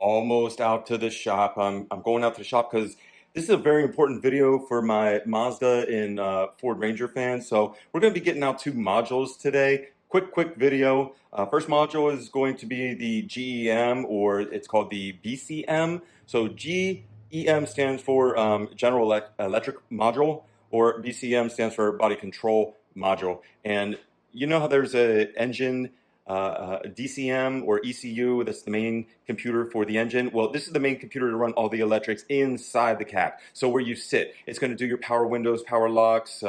Almost out to the shop. I'm going out to the shop because this is a very important video for my Mazda and Ford Ranger fans. So we're going to be getting out two modules today. Quick video. First module is going to be the GEM, or it's called the BCM. So GEM stands for General Electric Module, or BCM stands for Body Control Module. And you know how there's a engine DCM or ECU, that's the main computer for the engine. Well, this is the main computer to run all the electrics inside the cab. So where you sit, it's going to do your power windows, power locks,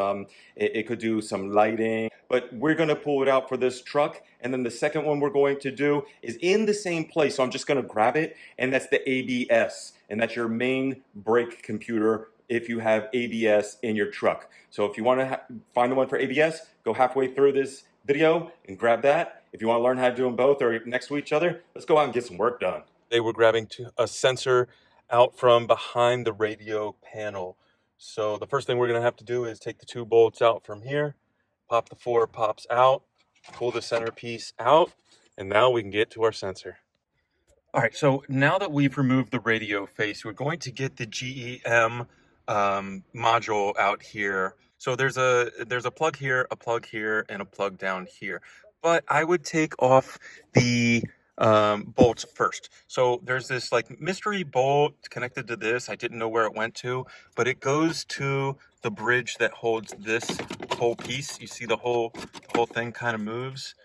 it could do some lighting, but we're going to pull it out for this truck. And then the second one we're going to do is in the same place, so I'm just going to grab it, and that's the ABS, and that's your main brake computer if you have ABS in your truck. So if you want to find the one for ABS, go halfway through this video and grab that. If you want to learn how to do them both or next to each other, let's go out and get some work done. Today we're grabbing a sensor out from behind the radio panel. So the first thing we're going to have to do is take the two bolts out from here, pop the four pops out, pull the centerpiece out, and now we can get to our sensor. All right, so now that we've removed the radio face, we're going to get the GEM module out here. So there's a plug here, and a plug down here. But I would take off the bolts first. So there's this like mystery bolt connected to this. I didn't know where it went to, but it goes to the bridge that holds this whole piece. You see the whole thing kind of moves.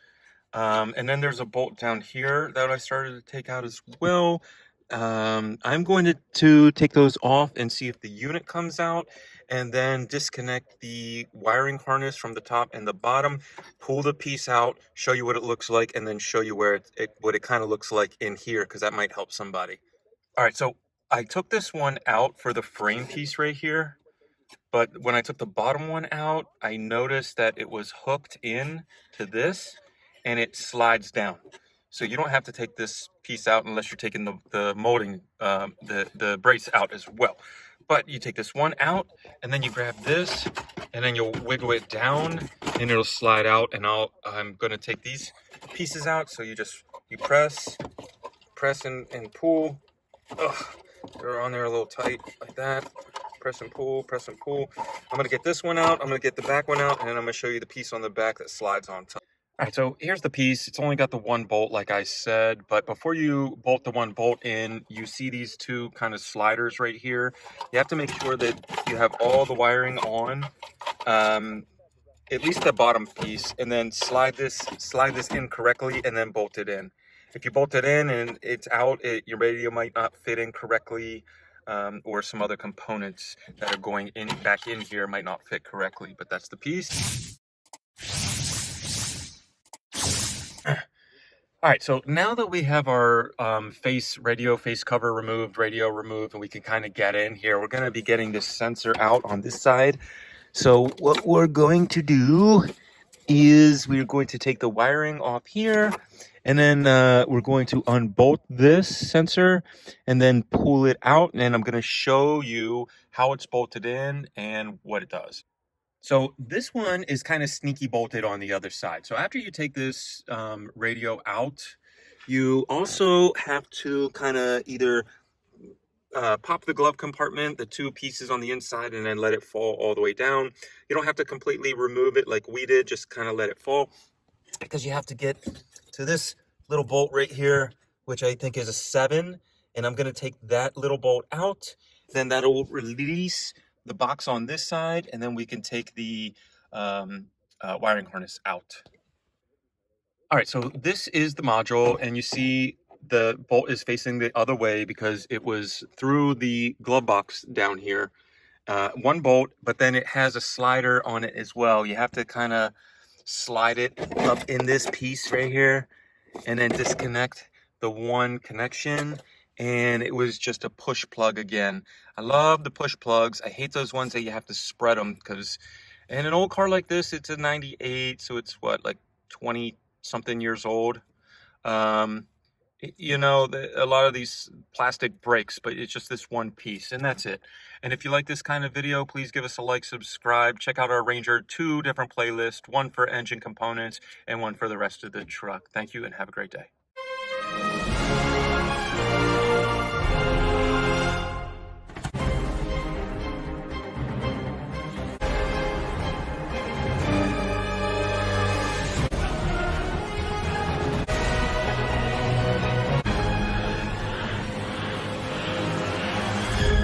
And then there's a bolt down here that I started to take out as well. I'm going to take those off and see if the unit comes out, and then disconnect the wiring harness from the top and the bottom, pull the piece out, show you what it looks like, and then show you where what it kind of looks like in here, because that might help somebody. All right, so I took this one out for the frame piece right here, but when I took the bottom one out, I noticed that it was hooked in to this, and it slides down. So you don't have to take this piece out unless you're taking the molding, the brace out as well. But you take this one out, and then you grab this, and then you'll wiggle it down, and it'll slide out. And I'm going to take these pieces out. So you press and pull. Ugh, they're on there a little tight like that. Press and pull, press and pull. I'm going to get this one out. I'm going to get the back one out, and then I'm going to show you the piece on the back that slides on top. All right, so here's the piece. It's only got the one bolt, like I said, but before you bolt the one bolt in, you see these two kind of sliders right here. You have to make sure that you have all the wiring on, at least the bottom piece, and then slide this in correctly, and then bolt it in. If you bolt it in and it's out, your radio might not fit in correctly, or some other components that are going back in here might not fit correctly, but that's the piece. All right, so now that we have our radio face cover removed, radio removed, and we can kind of get in here, we're going to be getting this sensor out on this side. So what we're going to do is we're going to take the wiring off here, and then we're going to unbolt this sensor and then pull it out, and I'm going to show you how it's bolted in and what it does. So this one is kind of sneaky bolted on the other side. So after you take this radio out, you also have to kind of either pop the glove compartment, the two pieces on the inside, and then let it fall all the way down. You don't have to completely remove it like we did, just kind of let it fall, because you have to get to this little bolt right here, which I think is a 7. And I'm going to take that little bolt out. Then that'll release the box on this side, and then we can take the wiring harness out. All right, so this is the module, and you see the bolt is facing the other way because it was through the glove box down here. One bolt, but then it has a slider on it as well. You have to kind of slide it up in this piece right here, and then disconnect the one connection. And it was just a push plug again. I love the push plugs. I hate those ones that you have to spread them, because in an old car like this, it's a 98, so it's what, like 20 something years old. You know, a lot of these plastic breaks, but it's just this one piece, and that's it. And if you like this kind of video, please give us a like, subscribe, check out our Ranger 2 different playlists, one for engine components and one for the rest of the truck. Thank you, and have a great day.